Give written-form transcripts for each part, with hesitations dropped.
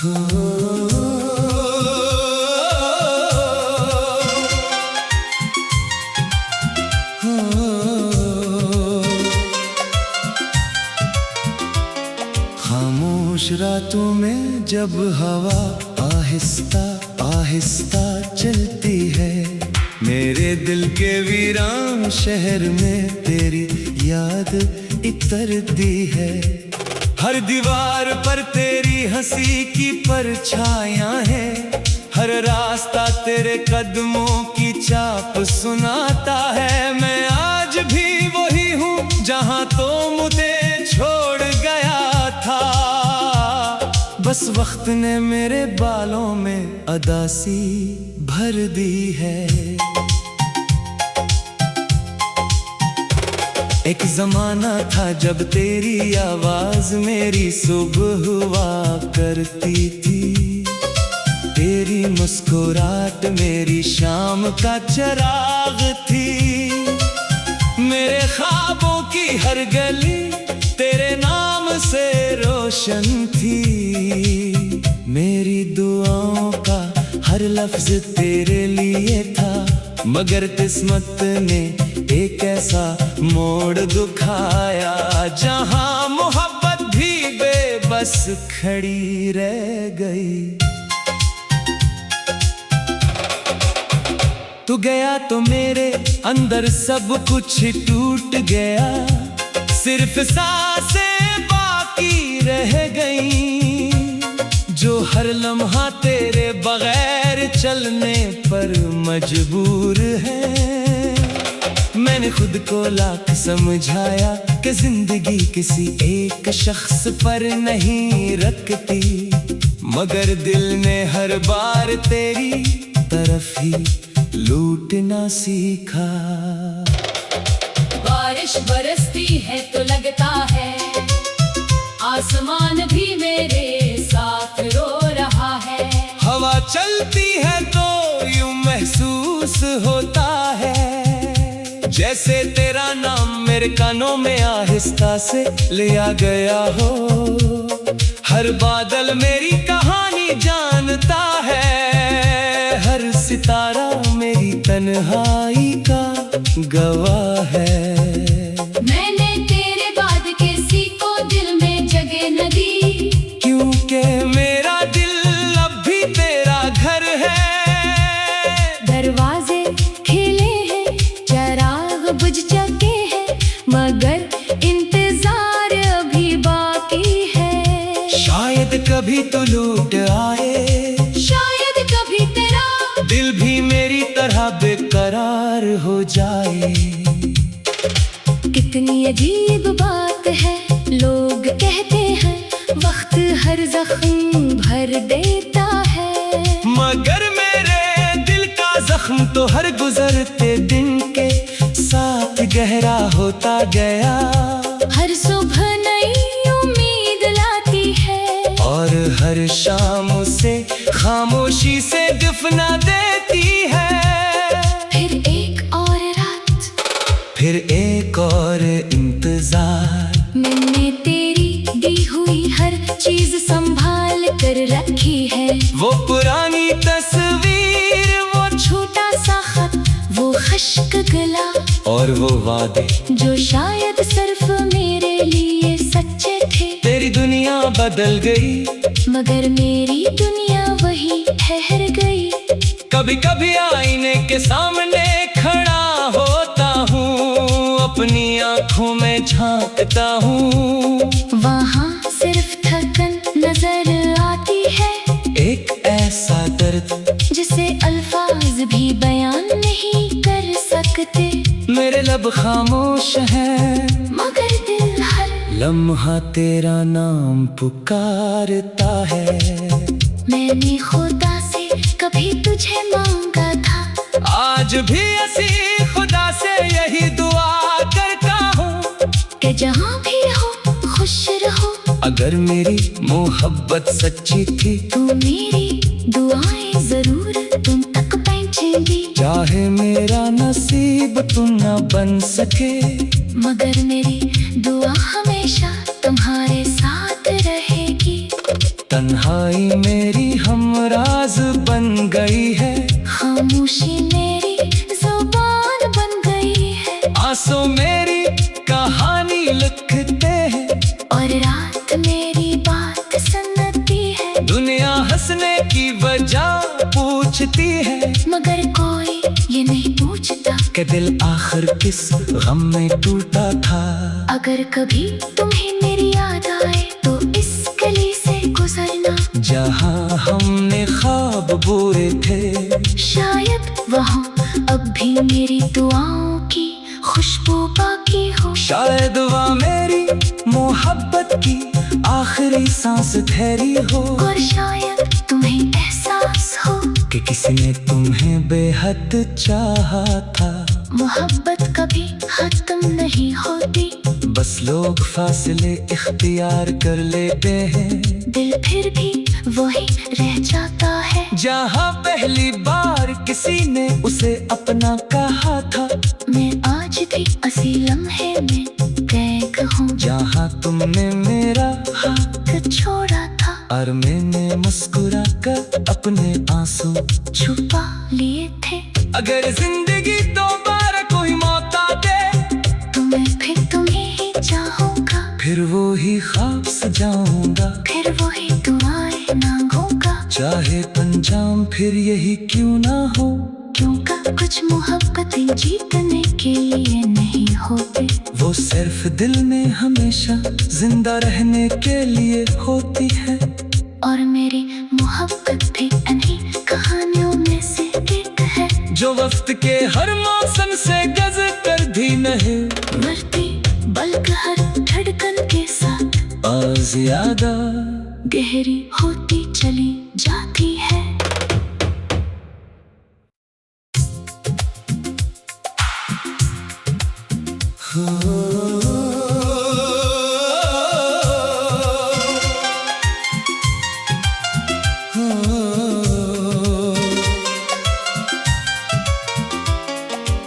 खामोश रातों में जब हवा आहिस्ता आहिस्ता चलती है, मेरे दिल के वीरान शहर में तेरी याद इतरती है। हर दीवार पर तेरी हंसी की परछायां है, हर रास्ता तेरे कदमों की चाप सुनाता है। मैं आज भी वही हूँ जहाँ तो मुझे छोड़ गया था, बस वक्त ने मेरे बालों में अदासी भर दी है। एक जमाना था जब तेरी आवाज मेरी सुबह हुआ करती थी, तेरी मुस्कुराहट मेरी शाम का चिराग थी। मेरे ख्वाबों की हर गली तेरे नाम से रोशन थी, मेरी दुआओं का हर लफ्ज तेरे लिए था। मगर किस्मत ने एक ऐसा मोड़ दिखाया, जहां मोहब्बत भी बेबस खड़ी रह गई। तू गया तो मेरे अंदर सब कुछ टूट गया, सिर्फ सांसें बाकी रह गई, जो हर लम्हा तेरे बगैर चलने पर मजबूर है। मैंने खुद को लाख समझाया कि जिंदगी किसी एक शख्स पर नहीं रखती, मगर दिल ने हर बार तेरी तरफ ही लूटना सीखा। बारिश बरसती है तो लगता है आसमान भी मेरे साथ रो रहा है। हवा चलती है तो यूं महसूस होता है, जैसे तेरा नाम मेरे कानों में आहिस्ता से लिया गया हो। हर बादल मेरी कहानी जानता है, हर सितारा मेरी तन्हाई का गवाह है। मैंने तेरे बाद किसी को दिल में जगह न दी, क्योंकि मेरा दिल अब भी तेरा घर है। दरवाजे खिले हैं, चिराग बुझ चुके हैं, मगर इंतजार अभी बाकी है। शायद कभी तो लौट आए, शायद कभी तेरा दिल भी मेरी तरह बेकरार हो जाए। कितनी अजीब बात है, लोग कहते हैं वक्त हर जख्म भर देता है, मगर मेरे दिल का जख्म तो हर गुजरते दिन के साथ गहरा होता गया। हर सुबह नई उम्मीद लाती है, और हर शाम उसे खामोशी से दफना देती है। फिर एक और रात, फिर एक और इंतजार, मैंने तेरी दी हुई हर चीज संभाल कर रखी है। वो पुरानी तस्वीर, वो छोटा सा खत, वो खश्क गला, और वो वादे जो शायद सिर्फ मेरे लिए सच्चे थे। तेरी दुनिया बदल गई, मगर मेरी दुनिया वही ठहर गई। कभी कभी आईने के सामने खड़ा होता हूँ, अपनी आँखों में झांकता हूँ, वहाँ सिर्फ थकन नजर आती है, एक ऐसा दर्द जिसे अल्फाज भी बयान नहीं कर सकते। मेरे लब खामोश हैं, मगर दिल हर लम्हा तेरा नाम पुकारता है। मैंने खुदा से कभी तुझे मांगा था, आज भी ऐसी खुदा से यही दुआ करता हूँ कि जहाँ भी हो खुश रहो। अगर मेरी मोहब्बत सच्ची थी, तू मेरी दुआएं जरूर तुम तक पहुंचेंगी। चाहे मेरा नसीब तुम न बन सके, मगर मेरी दुआ हमेशा तुम्हारे साथ रहेगी। तन्हाई में कि दिल आखिर किस गम में टूटा था। अगर कभी तुम्हें मेरी याद आए तो इस गली से गुजरना, जहाँ हमने ख्वाब बोए थे, शायद वहाँ अब भी मेरी दुआओं की खुशबू बाकी हो। शायद वहाँ मेरी मोहब्बत की आखिरी सांस ठहरी हो। और शायद तुम्हें एहसास हो कि किसी ने तुम्हें बेहद चाहा था। मोहब्बत कभी खत्म नहीं होती, बस लोग फासले इख्तियार कर लेते हैं। दिल फिर भी वही रह जाता है जहाँ पहली बार किसी ने उसे अपना कहा था। मैं आज भी असी लम्हे में कैद हूँ, जहाँ तुमने मेरा हाथ छोड़ा था और मैंने मुस्कुरा कर अपने आंसू छुपा लिए थे। अगर जिंदगी दोबारा कोई मौका दे तो मैं फिर तुम्हें ही चाहूँगा, फिर वो ही ख्वाब सजाऊंगा, फिर वही दुआएं मांगूंगा। चाहे अंजाम फिर यही क्यों ना हो, क्योंकि कुछ मोहब्बतें जीतने के लिए नहीं होती, वो सिर्फ दिल में हमेशा जिंदा रहने के लिए होती है। और मेरी मोहब्बत भी इन्हीं कहानियों में से एक है, जो वक्त के हर मौसम से गज कर भी नहीं मरती बल्कि हर धड़कन के साथ और ज्यादा गहरी होती चली जाती है।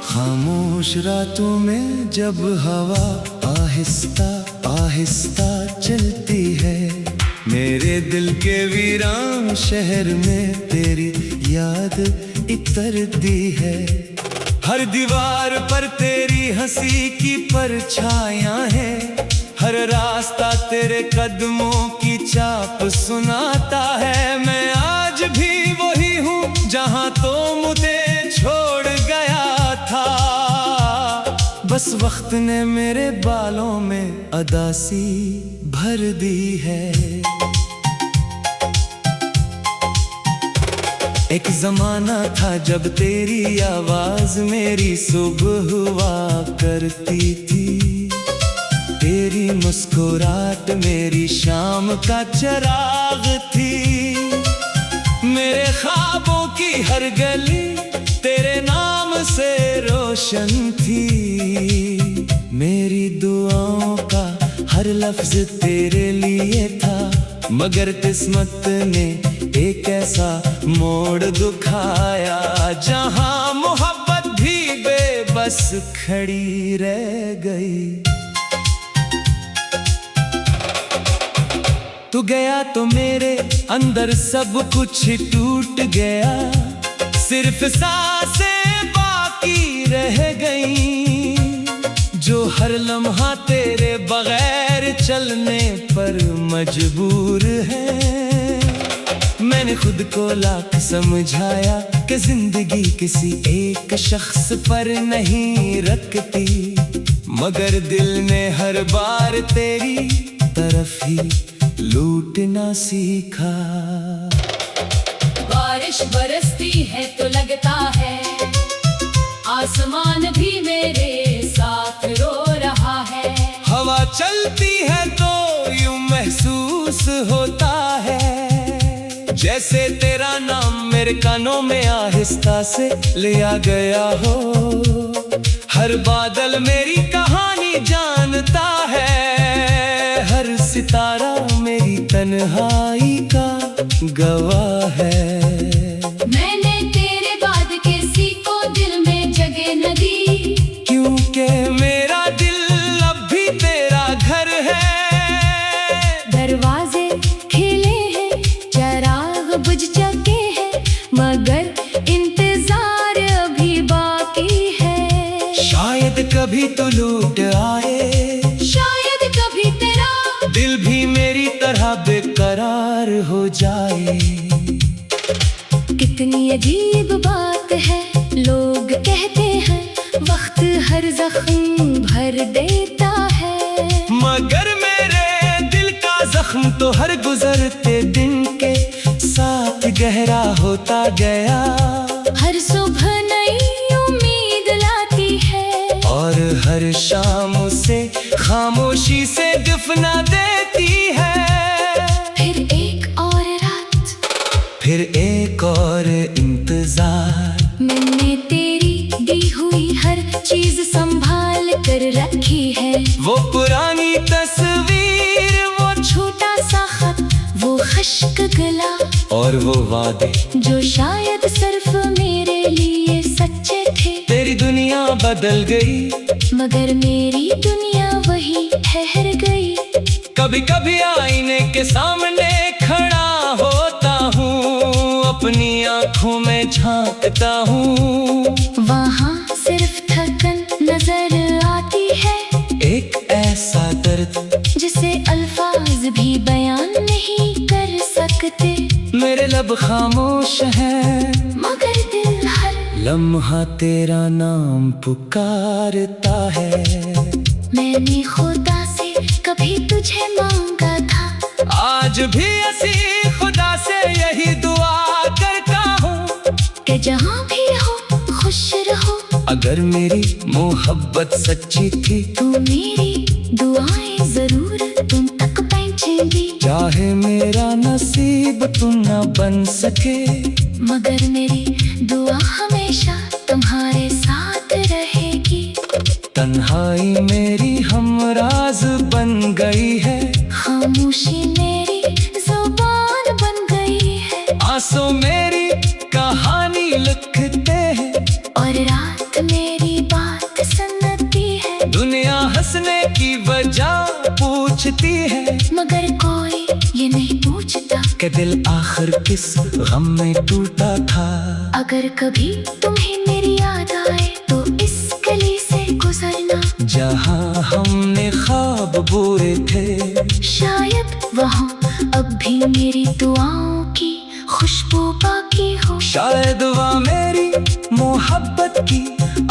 खामोश रातों में जब हवा आहिस्ता आहिस्ता चलती है, मेरे दिल के वीरान शहर में तेरी याद इतरती है। हर दीवार पर तेरी हंसी की परछायां हैं, हर रास्ता तेरे कदमों की चाप सुनाता है। मैं आज भी वही हूँ जहाँ तो मुझे छोड़ गया था, बस वक्त ने मेरे बालों में अदासी भर दी है। एक जमाना था जब तेरी आवाज मेरी सुबह हुआ करती थी, तेरी मुस्कुराहट मेरी शाम का चिराग थी। मेरे ख्वाबों की हर गली तेरे नाम से रोशन थी, मेरी दुआओं का हर लफ्ज तेरे लिए था। मगर किस्मत ने एक ऐसा मोड़ दिखाया, जहां मोहब्बत भी बेबस खड़ी रह गई। तू गया तो मेरे अंदर सब कुछ टूट गया, सिर्फ सांसें बाकी रह गई, जो हर लम्हा तेरे बगैर चलने पर मजबूर है। मैंने खुद को लाख समझाया कि जिंदगी किसी एक शख्स पर नहीं रखती, मगर दिल ने हर बार तेरी तरफ ही लूटना सीखा। बारिश बरसती है तो लगता है आसमान भी मेरे साथ रो रहा है। हवा चलती है तो यूं महसूस होता है, जैसे तेरा नाम मेरे कानों में आहिस्ता से लिया गया हो। हर बादल मेरी कहानी जानता है, हर सितारा मेरी तन्हाई का गवाह है। मैंने तेरे बाद किसी को दिल में जगह न दी, क्योंकि मेरा दिल अब भी तेरा घर है। दरवाजे खिले हैं, चिराग बुझ चुके हैं, मगर इंतजार अभी बाकी है। शायद कभी तो लौट आए, शायद कभी तेरा दिल भी मेरी तरह बेकरार हो जाए। कितनी अजीब बात है, लोग कहते हैं मगर मेरे दिल का जख्म तो हर गुजरते दिन के साथ गहरा होता गया। हर सुबह नई उम्मीद लाती है और हर शाम उसे खामोशी से दफना देती है। फिर एक और रात, फिर एक और इंतजार, मैंने तेरी दी हुई हर चीज संभाल कर रखी है। वो पुरानी तस्वीर, वो छोटा सा खत, वो खश्क गला, और वो वादे जो शायद सिर्फ मेरे लिए सच्चे थे। तेरी दुनिया बदल गई, मगर मेरी दुनिया वही ठहर गई। कभी कभी आईने के सामने खड़ा होता हूँ, अपनी आँखों में झांकता हूँ। वहाँ सिर्फ थकन नजर आती है, एक ऐसा दर्द जिसे अल्फाज भी बयान नहीं कर सकते। मेरे लब खामोश हैं, मगर दिल हर लम्हा तेरा नाम पुकारता है। मैंने खुदा से कभी तुझे मांगा था, आज भी ऐसी खुदा से यही दुआ करता हूँ कि जहाँ भी हो खुश रहो। अगर मेरी मोहब्बत सच्ची थी, तू मेरी दुआएं जरूर तुम तक पहुंचेंगी। चाहे मेरा नसीब तुम न बन सके, मगर मेरी दुआ हमेशा तुम्हारे साथ रहेगी। तन्हाई मेरी हमराज बन गई है, खामोशी मेरी जुबान बन गई है। आंसू मेरी कहानी लिखते हैं, और रात मेरी बात सुनती है। दुनिया हंसने की वजह पूछती है, मगर कोई ये नहीं पूछता कि दिल आखिर किस गम में टूटा था। अगर कभी तुम्हें मेरी याद आए तो इस गली से गुजरना, जहाँ हमने ख्वाब बुरे थे। शायद वहाँ अब भी मेरी दुआओं की खुशबू बाकी हो। शायद वह मेरी मोहब्बत की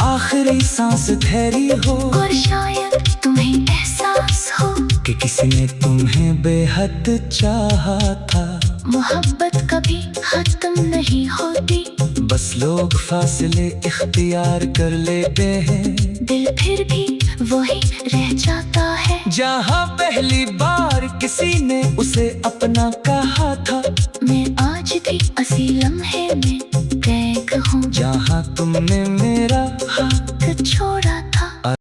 आखिरी सांस ठहरी हो। और शायद तुम्हें एहसास हो कि किसी ने तुम्हें बेहद चाहा था। मोहब्बत कभी खत्म नहीं होती, बस लोग फासले इख्तियार कर लेते हैं। दिल फिर भी वही रह जाता है। जहाँ पहली बार किसी ने उसे अपना कहा था, मैं आज भी उसी लम्हे में कैद हूँ। जहाँ तुमने मेरा हाथ